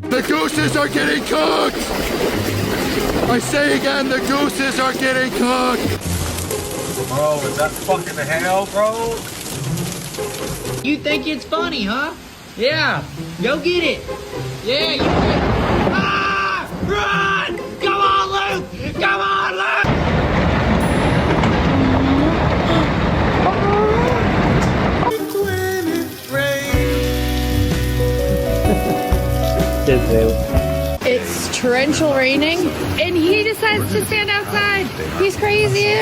The gooses are getting cooked! I say again, the gooses are getting cooked! Bro, is that fucking hell, bro? You think it's funny, huh? Yeah, go get it. Yeah, you can. Ah! Run! Come on, Luke! Come on, Luke! It's torrential raining, and he decides to stand outside. He's crazy.